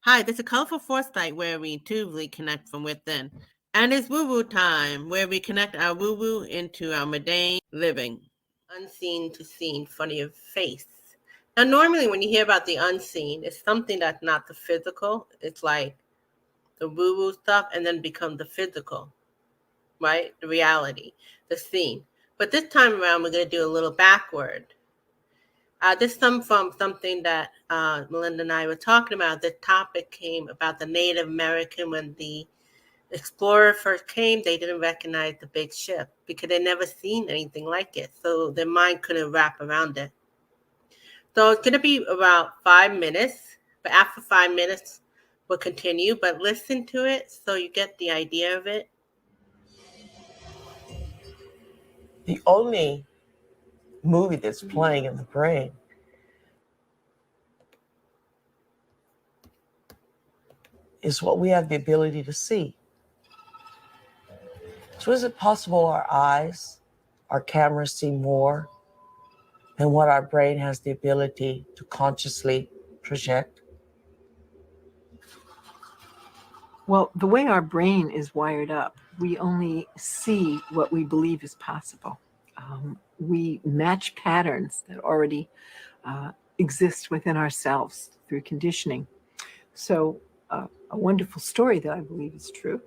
Hi, this is Colorful Foresight where we intuitively connect from within. And it's woo woo time where we connect our woo woo into our mundane living, unseen to seen, in front of your face. Now, normally when you hear about the unseen, it's something that's not the physical. It's like the woo woo stuff and then become the physical, right? The reality, the seen. But this time around, we're going to do a little backward. This comes from something that Melinda and I were talking about. The topic came about the Native American. When the explorer first came, they didn't recognize the big ship because they never seen anything like it. So their mind couldn't wrap around it. So it's going to be about 5 minutes. But after 5 minutes, we'll continue. But listen to it so you get the idea of it. The only movie that's playing in the brain is what we have the ability to see. So is it possible our eyes, our cameras see more than what our brain has the ability to consciously project? Well, the way our brain is wired up, we only see what we believe is possible. We match patterns that already exist within ourselves through conditioning. So a wonderful story that I believe is true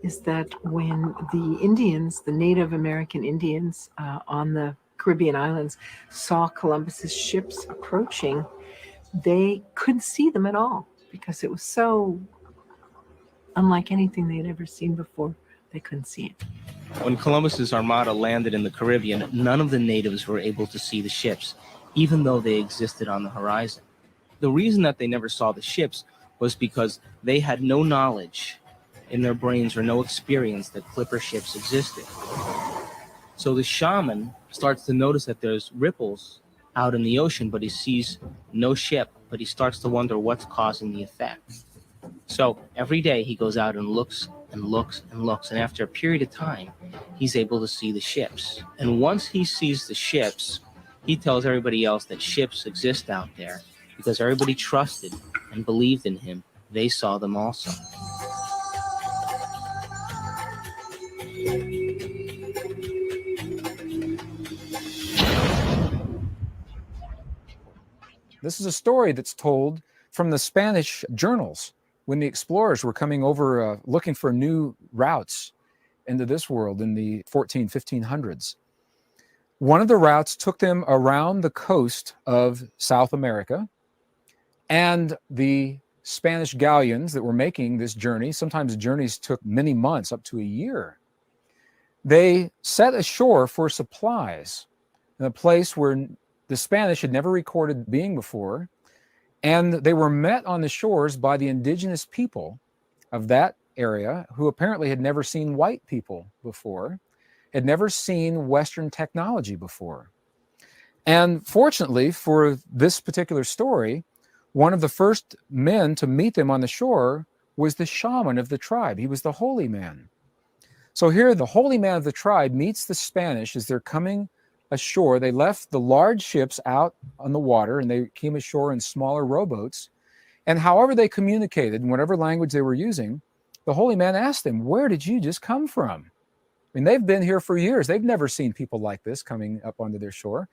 is that when the Indians, the Native American Indians on the Caribbean islands, saw Columbus's ships approaching, they couldn't see them at all because it was so unlike anything they had ever seen before. They couldn't see it. When Columbus's armada landed in the Caribbean, none of the natives were able to see the ships, even though they existed on the horizon. The reason that they never saw the ships was because they had no knowledge in their brains or no experience that clipper ships existed. So the shaman starts to notice that there's ripples out in the ocean, but he sees no ship, but he starts to wonder what's causing the effect. So every day he goes out and looks and looks and looks, and after a period of time, he's able to see the ships. And once he sees the ships, he tells everybody else that ships exist out there because everybody trusted and believed in him. They saw them also. This is a story that's told from the Spanish journals when the explorers were coming over looking for new routes into this world in the 1500s. One of the routes took them around the coast of South America, and the Spanish galleons that were making this journey, sometimes the journeys took many months, up to a year, they set ashore for supplies in a place where the Spanish had never recorded being before, and they were met on the shores by the indigenous people of that area who apparently had never seen white people before, had never seen Western technology before. And fortunately for this particular story, one of the first men to meet them on the shore was the shaman of the tribe. He was the holy man. So here the holy man of the tribe meets the Spanish as they're coming ashore. They left the large ships out on the water and they came ashore in smaller rowboats. And however they communicated, in whatever language they were using, the holy man asked them, "Where did you just come from?" I mean, they've been here for years. They've never seen people like this coming up onto their shore.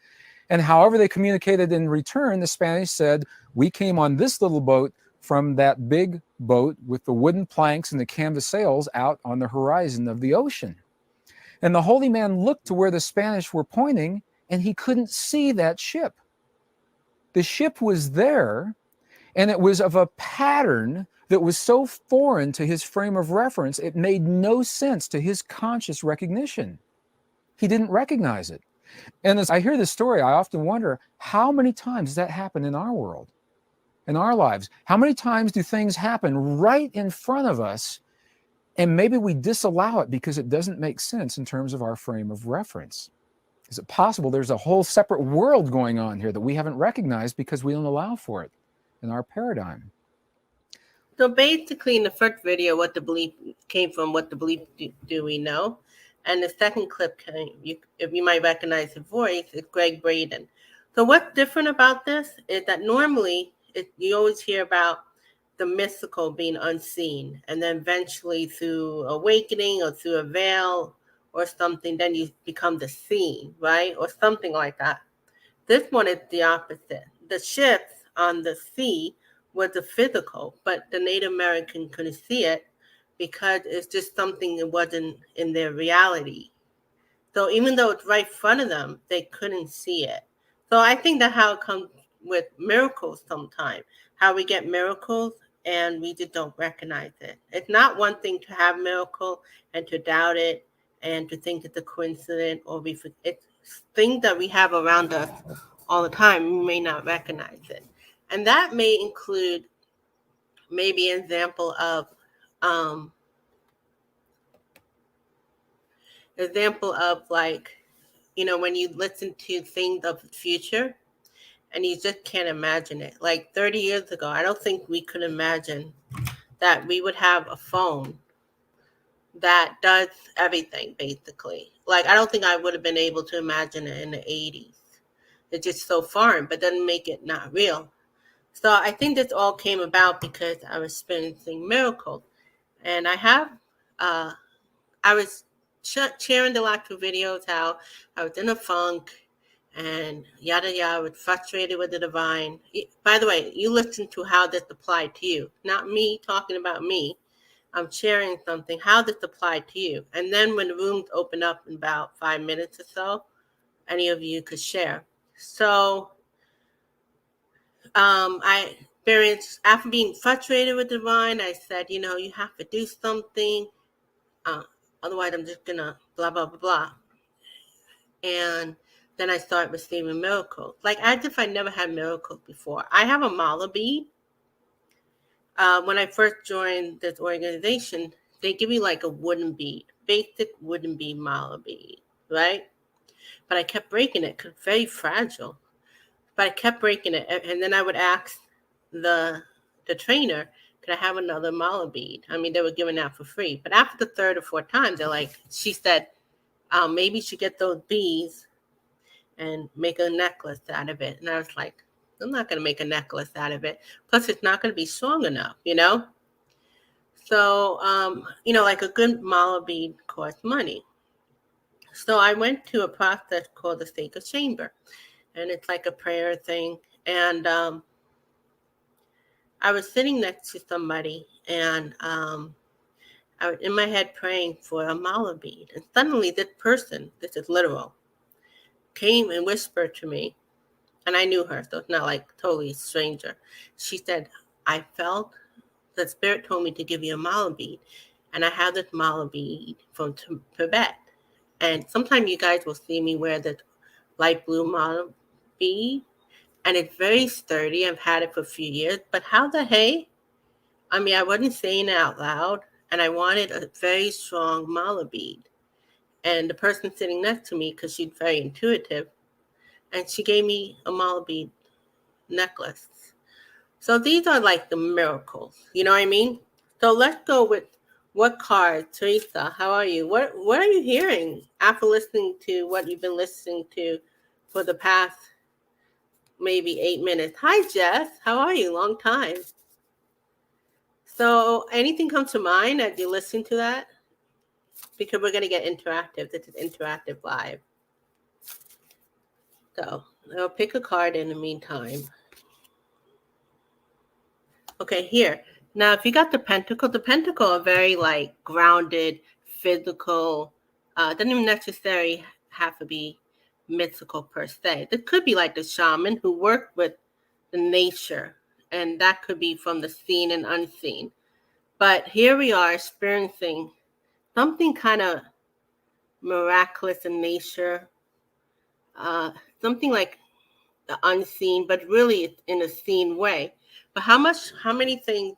And however they communicated in return, the Spanish said, "We came on this little boat from that big boat with the wooden planks and the canvas sails out on the horizon of the ocean." And the holy man looked to where the Spanish were pointing, and he couldn't see that ship. The ship was there, and it was of a pattern that was so foreign to his frame of reference, it made no sense to his conscious recognition. He didn't recognize it. And as I hear this story, I often wonder, how many times does that happen in our world, in our lives? How many times do things happen right in front of us, and maybe we disallow it because it doesn't make sense in terms of our frame of reference? Is it possible there's a whole separate world going on here that we haven't recognized because we don't allow for it in our paradigm? So basically, in the first video, what the belief came from, what the belief do we know? And the second clip, if you might recognize his voice, is Greg Braden. So what's different about this is that normally you always hear about the mystical being unseen, and then eventually through awakening or through a veil or something, then you become the seen, right? Or something like that. This one is the opposite. The ships on the sea was the physical, but the Native American couldn't see it because it's just something that wasn't in their reality. So even though it's right in front of them, they couldn't see it. So I think that how it comes with miracles sometimes, how we get miracles and we just don't recognize it. It's not one thing to have miracle and to doubt it and to think it's a coincidence, or it's things that we have around us all the time. We may not recognize it. And that may include maybe an example of like, when you listen to things of the future and you just can't imagine it. Like 30 years ago, I don't think we could imagine that we would have a phone that does everything, basically. Like, I don't think I would have been able to imagine it in the 80s. It's just so foreign, but doesn't make it not real. So I think this all came about because I was experiencing miracles. And I was sharing the last two videos how I was in a funk and yada yada, was frustrated with the divine. By the way, you listen to how this applied to you, not me talking about me. I'm sharing something, how this applied to you. And then when the rooms open up in about 5 minutes or so, any of you could share. So I experienced, after being frustrated with the divine, I said, you have to do something. Otherwise, I'm just going to blah, blah, blah, blah. And then I started receiving miracles. Like, as if I never had miracles before. I have a mala bead. When I first joined this organization, they give you like a wooden bead, basic wooden bead mala bead, right? But I kept breaking it because it's very fragile. But I kept breaking it. And then I would ask the trainer, could I have another mala bead? I mean, they were giving out for free. But after the third or fourth time, she said, maybe you should get those beads and make a necklace out of it. And I was like, I'm not going to make a necklace out of it. Plus, it's not going to be strong enough, So, like a good mala bead costs money. So I went to a process called the sacred chamber. And it's like a prayer thing. And I was sitting next to somebody, and I was in my head praying for a mala bead. And suddenly this person, this is literal, came and whispered to me. And I knew her, so it's not like totally a stranger. She said, I felt the spirit told me to give you a mala bead. And I have this mala bead from Tibet. And sometimes you guys will see me wear this light blue mala bead. And it's very sturdy. I've had it for a few years. But how the hey? I mean, I wasn't saying it out loud. And I wanted a very strong mala bead. And the person sitting next to me, because she's very intuitive, and she gave me a mala bead necklace. So these are like the miracles, you know what I mean? So let's go with what card, Teresa, how are you? What are you hearing after listening to what you've been listening to for the past maybe 8 minutes? Hi, Jess, how are you? Long time. So anything come to mind as you listen to that? Because we're going to get interactive. This is interactive live. So I'll pick a card in the meantime. Okay, here. Now, if you got the pentacle are very like grounded, physical. Doesn't even necessarily have to be mystical per se. It could be like the shaman who worked with the nature, and that could be from the seen and unseen. But here we are experiencing something kind of miraculous in nature, something like the unseen, but really it's in a seen way. But how many things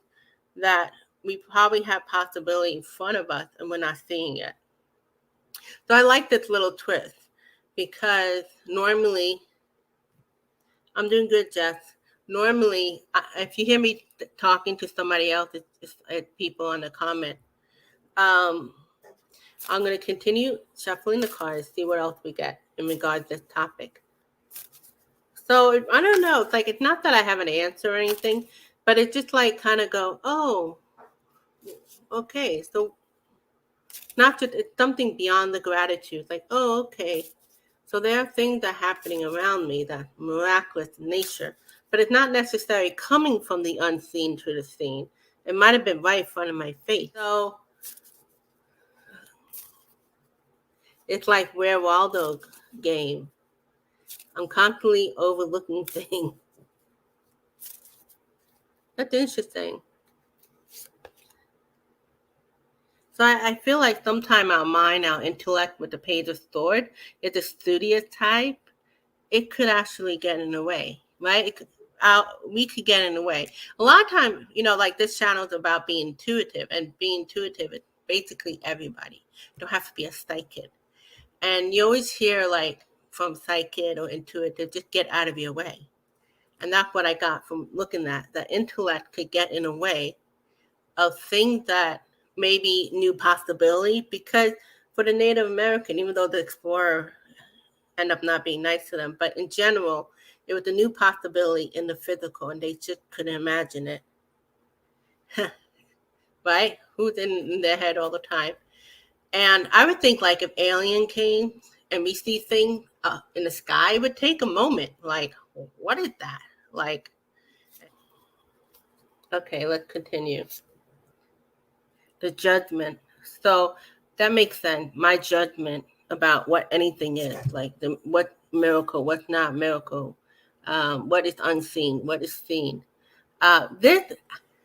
that we probably have possibility in front of us and we're not seeing it. So I like this little twist because normally, I'm doing good, Jess. Normally, if you hear me talking to somebody else, it's people on the comment. I'm going to continue shuffling the cards, see what else we get in regards to this topic. So I don't know. It's not that I have an answer or anything. But it just like kind of go, oh, okay. So not just, it's something beyond the gratitude. Like, oh, okay. So there are things that are happening around me that miraculous in nature, but it's not necessarily coming from the unseen to the seen. It might have been right in front of my face. So it's like Where Waldo game. I'm constantly overlooking things. That's interesting. So I feel like sometimes our mind, our intellect with the page of sword is a studious type. It could actually get in the way, right? We could get in the way. A lot of times, like this channel is about being intuitive, and being intuitive is basically everybody. You don't have to be a psychic. And you always hear like from psychic or intuitive, just get out of your way. And that's what I got from looking at the intellect could get in the way of things that maybe new possibility, because for the Native American, even though the explorer end up not being nice to them, but in general, it was a new possibility in the physical, and they just couldn't imagine it. Right? Who's in their head all the time? And I would think like if alien came and we see things in the sky, it would take a moment. Like, what is that? Like, okay, let's continue. The judgment. So that makes sense. My judgment about what anything is, like what miracle, what's not miracle, what is unseen, what is seen. This,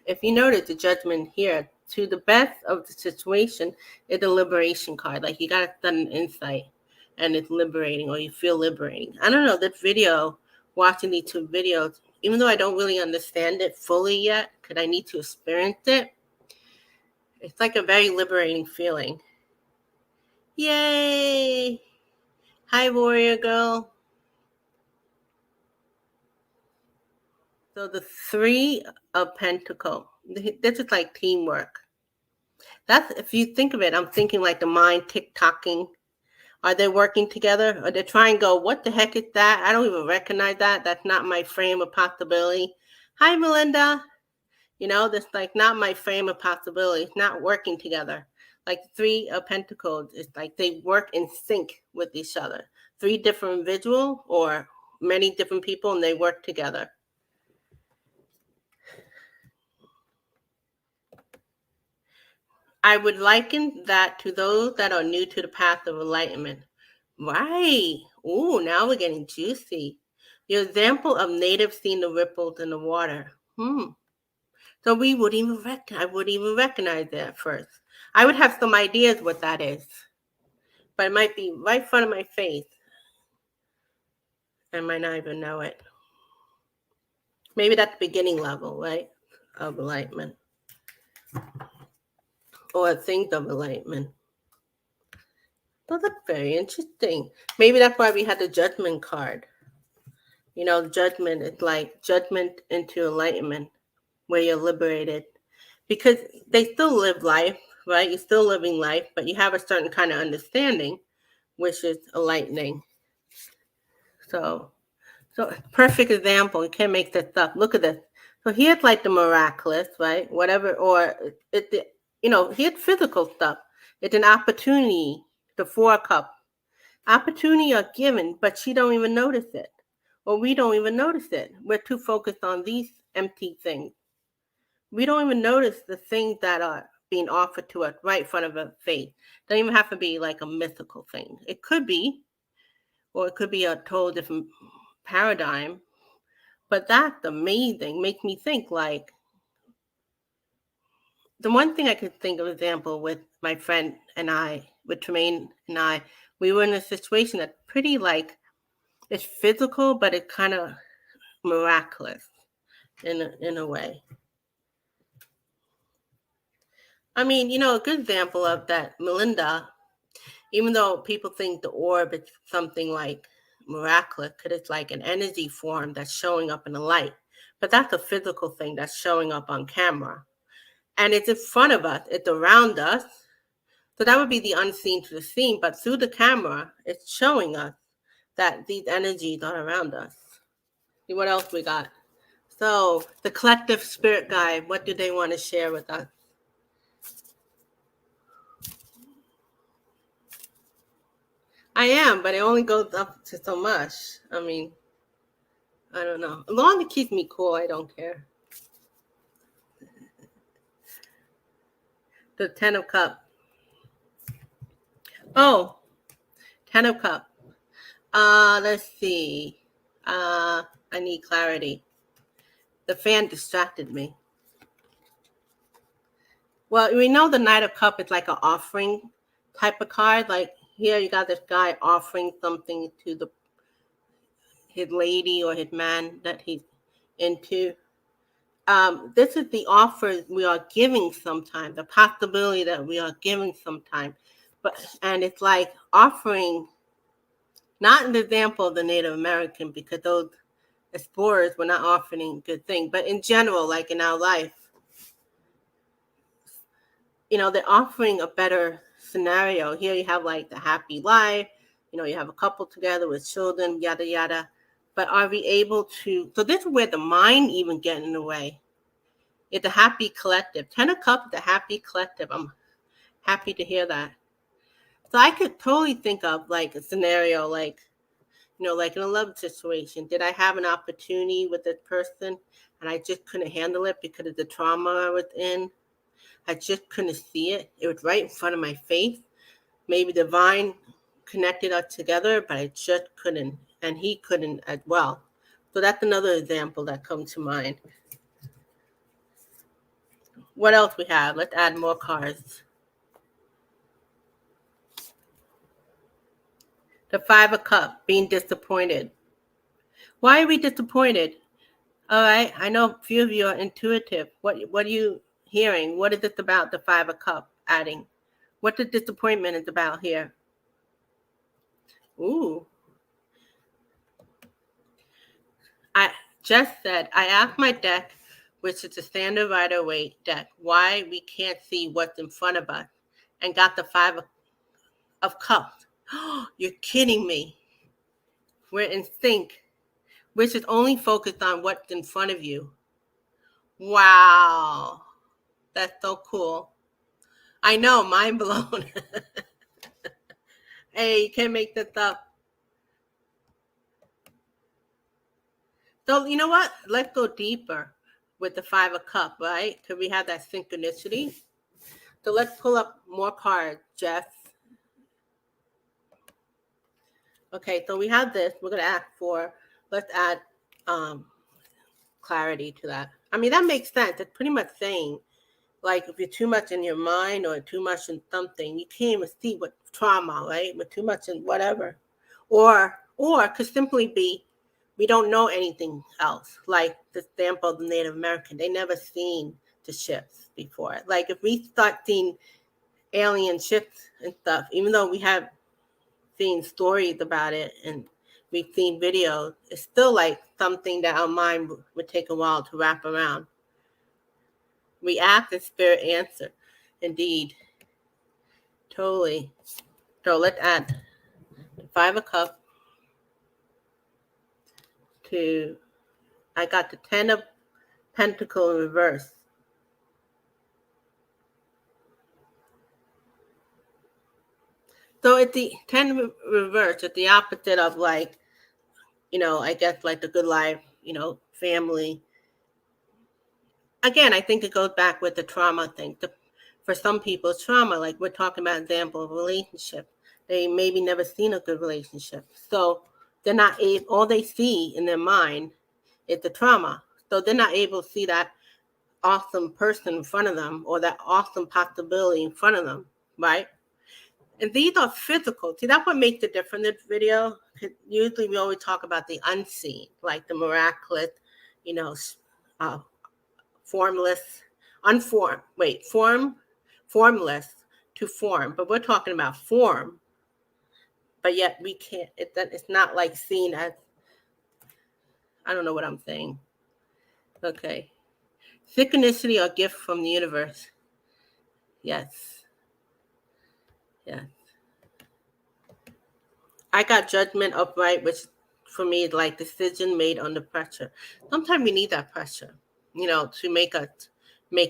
if you notice the judgment here, to the best of the situation, is a liberation card. Like you got a sudden insight and it's liberating, or you feel liberating. I don't know, this video, watching these two videos, even though I don't really understand it fully yet, because I need to experience it, it's like a very liberating feeling. Yay! Hi, warrior girl. So the Three of Pentacles. This is like teamwork. That's, if you think of it, I'm thinking like the mind tick-tocking. Are they working together? Or they try and go, what the heck is that? I don't even recognize that. That's not my frame of possibility. Hi, Melinda. That's like not my frame of possibility. It's not working together. Like Three of Pentacles, it's like they work in sync with each other. Three different individuals or many different people, and they work together. I would liken that to those that are new to the path of enlightenment. Right. Ooh, now we're getting juicy. The example of natives seeing the ripples in the water. So I wouldn't even recognize that at first. I would have some ideas what that is, but it might be right in front of my face. I might not even know it. Maybe that's the beginning level, right, of enlightenment, or things of enlightenment. So that's very interesting. Maybe that's why we had the judgment card. Judgment is like judgment into enlightenment, where you're liberated. Because they still live life, right? You're still living life, but you have a certain kind of understanding, which is enlightening. So perfect example. You can't make this up. Look at this. So here's like the miraculous, right? Whatever, or here's physical stuff. It's an opportunity, the Four of Cups. Opportunity are given, but she don't even notice it. Or we don't even notice it. We're too focused on these empty things. We don't even notice the things that are being offered to us right in front of our face. It doesn't even have to be like a mythical thing. It could be, or it could be a total different paradigm. But that's amazing. Makes me think like, the one thing I could think of example with my friend and I, with Tremaine and I, we were in a situation that's pretty like, it's physical, but it's kind of miraculous in a way. I mean, a good example of that, Melinda, even though people think the orb is something like miraculous, because it's like an energy form that's showing up in the light. But that's a physical thing that's showing up on camera. And it's in front of us, it's around us. So that would be the unseen to the seen, but through the camera, it's showing us that these energies are around us. See what else we got? So the collective spirit guide, what do they want to share with us? I am, but it only goes up to so much. I mean, I don't know. As long as it keeps me cool, I don't care. The 10 of Cups. Oh, 10 of Cups. Let's see. I need clarity. The fan distracted me. Well, we know the Knight of Cups is like an offering type of card. Like here, you got this guy offering something to his lady or his man that he's into. This is the offer we are giving sometimes, the possibility that we are giving sometimes. And it's like offering, not an example of the Native American, because those explorers were not offering good things, but in general, like in our life, they're offering a better scenario. Here you have like the happy life, you have a couple together with children, yada, yada. But are we able to, so this is where the mind even get in the way. It's a happy collective. 10 of Cups, the happy collective. I'm happy to hear that. So I could totally think of like a scenario, like, like in a love situation. Did I have an opportunity with this person and I just couldn't handle it because of the trauma I was in? I just couldn't see it. It was right in front of my face. Maybe divine connected us together, but I just couldn't. And he couldn't as well. So that's another example that comes to mind. What else we have? Let's add more cards. The 5 of Cups, being disappointed. Why are we disappointed? All right, I know a few of you are intuitive. What are you hearing? What is it about the 5 of Cups adding? What the disappointment is about here? Ooh. I just said, I asked my deck, which is the standard Rider-Waite deck, why we can't see what's in front of us, and got the 5 of Cups. You're kidding me. We're in sync, which is only focused on what's in front of you. Wow. That's so cool. I know, mind blown. Hey, you can't make this up. So you know what? Let's go deeper with the 5 of Cups, right? Because we have that synchronicity. So let's pull up more cards, Jess. Okay, so we have this. We're going to ask for, let's add clarity to that. I mean, that makes sense. It's pretty much saying, like, if you're too much in your mind or too much in something, you can't even see what trauma, right? But too much in whatever. Or could simply be, we don't know anything else. Like the example of the Native American, they never seen the ships before. Like if we start seeing alien ships and stuff, even though we have seen stories about it and we've seen videos, it's still like something that our mind would take a while to wrap around. We ask and spirit answer. Indeed. Totally. So let's add the 5 of Cups to, I got the 10 of Pentacles in reverse. So it's the 10 reverse, it's the opposite of like, I guess like the good life, family. Again, I think it goes back with the trauma thing. For some people, it's trauma, like we're talking about example of relationship. They maybe never seen a good relationship. So they're not able, all they see in their mind is the trauma. So they're not able to see that awesome person in front of them or that awesome possibility in front of them, right? And these are physical. See, that's what makes the difference in this video. Usually we always talk about the unseen, like the miraculous, formless, unformed, formless to form. But we're talking about form. But yet we can't, it's not like seen as, I don't know what I'm saying. Okay. Synchronicity or gift from the universe. Yes. Yes. I got judgment upright, which for me is like decision made under pressure. Sometimes we need that pressure, to make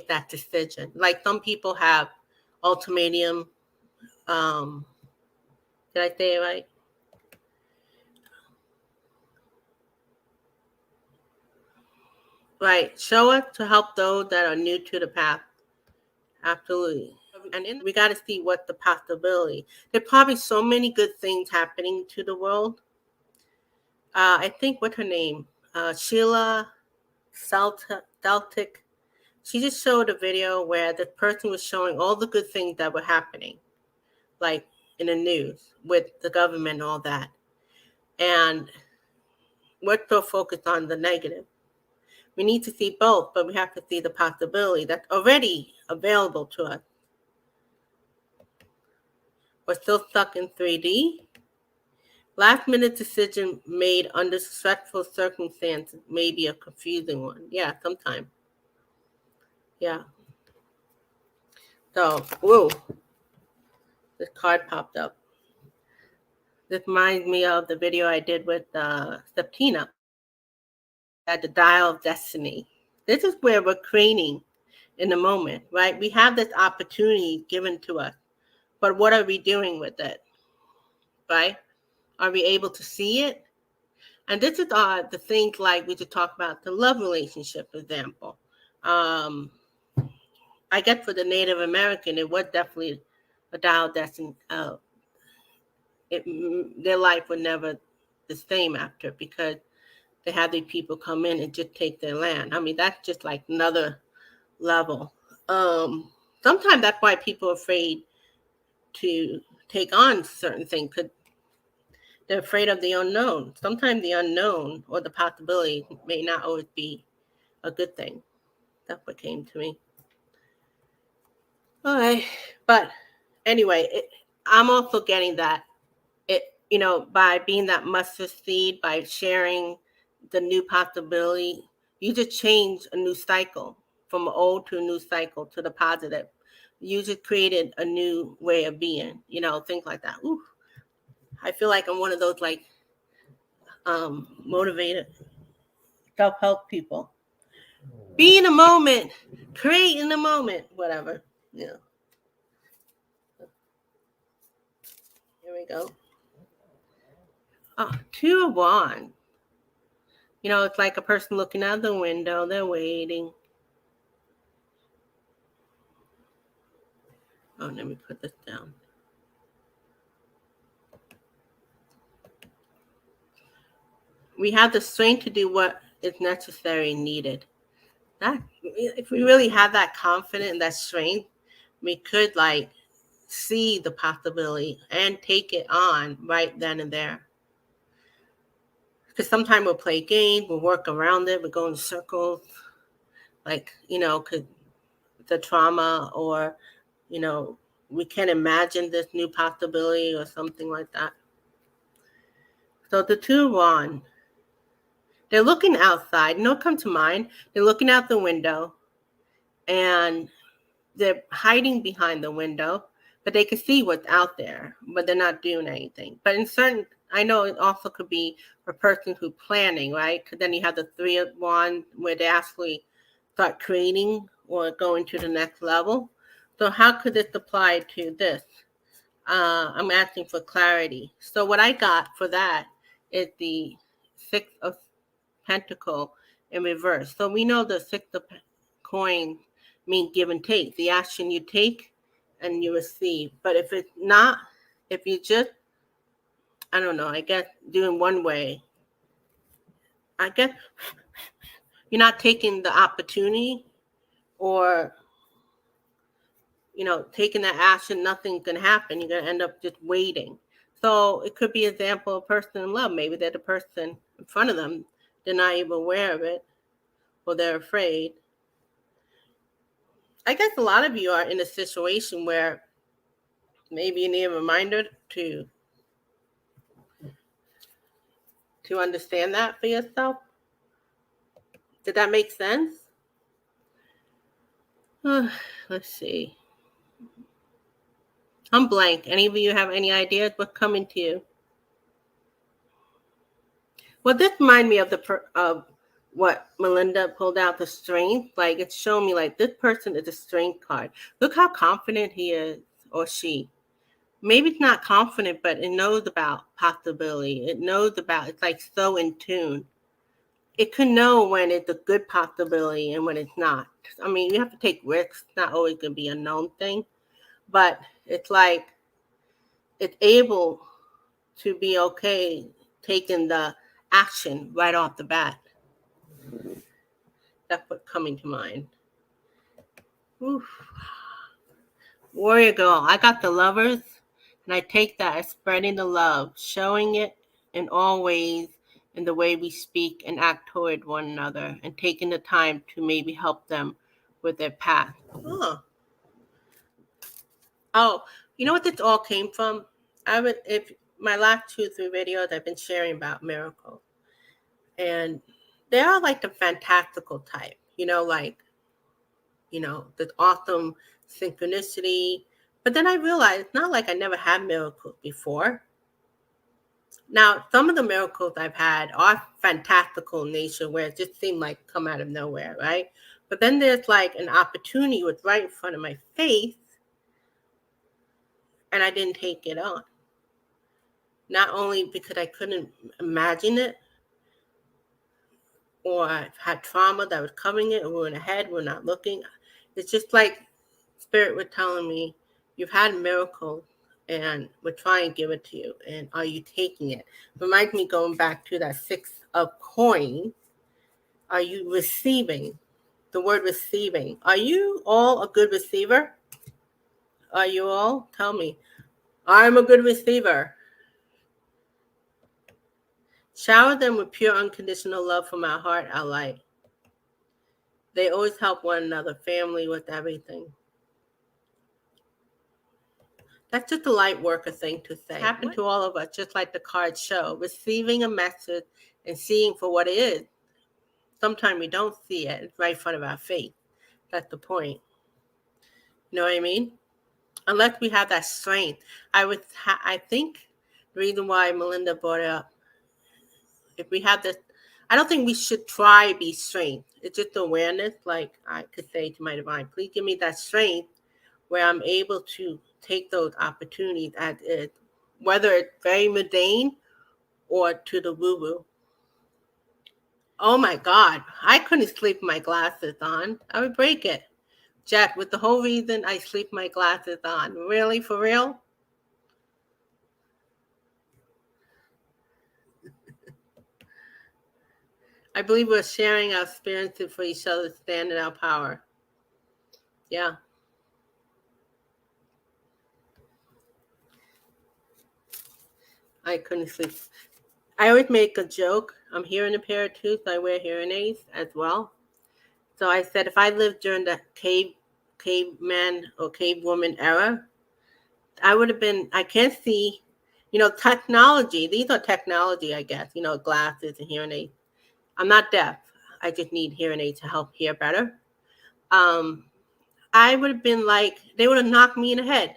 that decision. Like some people have ultimatum. Did I say it right? Right. Show us to help those that are new to the path. Absolutely. And we got to see what the possibility. There are probably so many good things happening to the world. I think, what's her name? Sheila Celtic. She just showed a video where the person was showing all the good things that were happening, like in the news with the government and all that. And we're so focused on the negative. We need to see both, but we have to see the possibility that's already available to us. We're still stuck in 3D. Last minute decision made under stressful circumstances may be a confusing one. Yeah, sometimes. Yeah. So, whoa, this card popped up. This reminds me of the video I did with Septina at the Dial of Destiny. This is where we're creating in the moment, right? We have this opportunity given to us, but what are we doing with it, right? Are we able to see it? And this is the things like we just talked about, the love relationship example. I guess for the Native American, it was definitely a dial destiny. Their life was never the same after, because they had these people come in and just take their land. I mean, that's just like another level. Sometimes that's why people are afraid to take on certain things, because they're afraid of the unknown. Sometimes the unknown or the possibility may not always be a good thing. That's what came to me. All right. But anyway, I'm also getting that by being that mustard seed, by sharing the new possibility, you just change a new cycle from old to a new cycle to the positive. You just created a new way of being, things like that. Ooh, I feel like I'm one of those motivated self-help people. Be in the moment, create in the moment, whatever. Here we go. Oh, 2 of Wands. It's like a person looking out the window. They're waiting. Oh, let me put this down. We have the strength to do what is necessary and needed. That, if we really have that confidence and that strength, we could see the possibility and take it on right then and there. Because sometimes we'll play games, we'll work around it, we'll go in circles, because the trauma, or, we can't imagine this new possibility or something like that. So the 2 of Wands, they're looking outside. Come to mind. They're looking out the window, and they're hiding behind the window, but they can see what's out there, but they're not doing anything. But I know it also could be a person who's planning, right? Because then you have the 3 of Wands, where they actually start creating or going to the next level. So how could this apply to this? I'm asking for clarity. So what I got for that is the 6 of Pentacle in reverse. So we know the 6 of coins mean give and take. The action you take and you receive. But if it's not, if you just, I don't know, I guess doing one way, I guess you're not taking the opportunity, or taking that action, nothing's going to happen. You're going to end up just waiting. So it could be an example of a person in love. Maybe they're the person in front of them, they're not even aware of it, or they're afraid. I guess a lot of you are in a situation where maybe you need a reminder to understand that for yourself. Did that make sense? Let's see. I'm blank. Any of you have any ideas what's coming to you? Well, this reminds me of of what Melinda pulled out, the strength. Like it's showing me like this person is a strength card. Look how confident he is or she. Maybe it's not confident, but it knows about possibility. It knows about, it's like so in tune. It can know when it's a good possibility and when it's not. I mean, you have to take risks. It's not always going to be a known thing, but it's like it's able to be okay taking the action right off the bat. That's what's coming to mind. Oof. Warrior girl, I got the lovers, and I take that as spreading the love, showing it in all ways in the way we speak and act toward one another, and taking the time to maybe help them with their path. Oh, you know what this all came from? If my last 2 or 3 videos I've been sharing about miracles, and they are like the fantastical type, like, this awesome synchronicity. But then I realized it's not like I never had miracles before. Now, some of the miracles I've had are fantastical in nature, where it just seemed like come out of nowhere, right? But then there's like an opportunity was right in front of my face, and I didn't take it on. Not only because I couldn't imagine it, or I had trauma that was covering it, or we're in ahead, we're not looking. It's just like Spirit was telling me, you've had miracles, and we're trying to give it to you. And are you taking it? Reminds me going back to that 6 of coin. Are you receiving? The word receiving. Are you all a good receiver? Are you all? Tell me. I'm a good receiver. Shower them with pure unconditional love from our heart, our light. They always help one another, family, with everything. That's just a light worker thing to say. It happened to all of us, just like the cards show. Receiving a message and seeing for what it is. Sometimes we don't see it. It's right in front of our face. That's the point. You know what I mean? Unless we have that strength. I think the reason why Melinda brought it up, if we have this, I don't think we should try to be strength. It's just awareness. Like I could say to my divine, please give me that strength where I'm able to take those opportunities as is, whether it's very mundane or to the woo-woo. Oh my God, I couldn't sleep with my glasses on. I would break it. Jack, with the whole reason I sleep my glasses on. Really, for real? I believe we're sharing our experiences for each other, stand in our power. Yeah. I couldn't sleep. I always make a joke. I'm hearing impaired too, so I wear hearing aids as well. So I said, if I lived during the caveman or cavewoman era, I would have been, I can't see, technology. These are technology, I guess, glasses and hearing aids. I'm not deaf. I just need hearing aids to help hear better. I would have been like, they would have knocked me in the head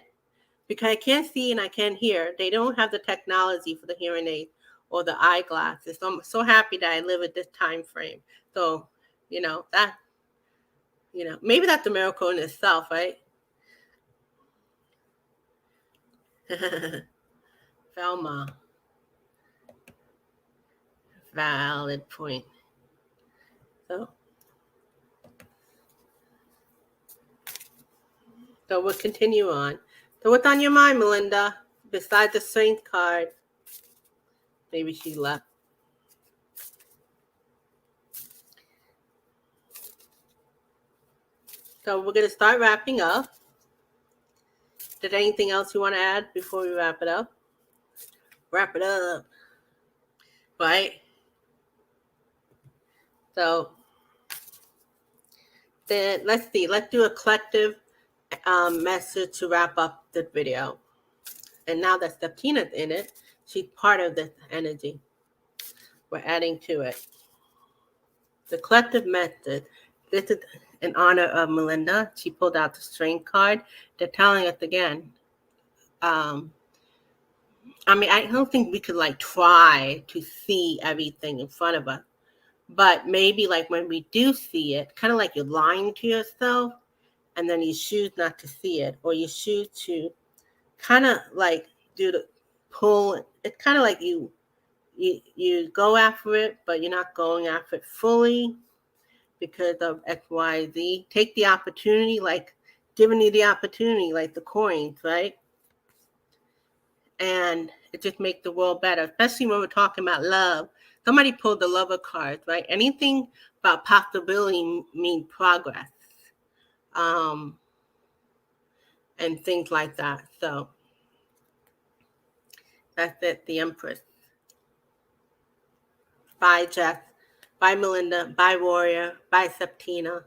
because I can't see and I can't hear. They don't have the technology for the hearing aids or the eyeglasses. So I'm so happy that I live at this time frame. So, that, maybe that's a miracle in itself, right? Velma. Valid point. So we'll continue on. So what's on your mind, Melinda? Besides the strength card. Maybe she left. So we're going to start wrapping up. Did anything else you want to add before we wrap it up? Wrap it up. Right? So then let's see. Let's do a collective message to wrap up the video. And now that Steptina's in it, she's part of this energy. We're adding to it. The collective message. This is in honor of Melinda. She pulled out the strength card. They're telling us again, I mean, I don't think we could like try to see everything in front of us, but maybe like when we do see it, kind of like you're lying to yourself, and then you choose not to see it, or you choose to kind of like do the pull. It's kind of like you go after it, but you're not going after it fully because of X, Y, Z. Take the opportunity, like giving you the opportunity, like the coins, right? And it just makes the world better, especially when we're talking about love. Somebody pulled the lover card, right? Anything about possibility means progress, and things like that. So that's it, the Empress. Bye, Jeff. Bye, Melinda. Bye, Warrior. Bye, Septina.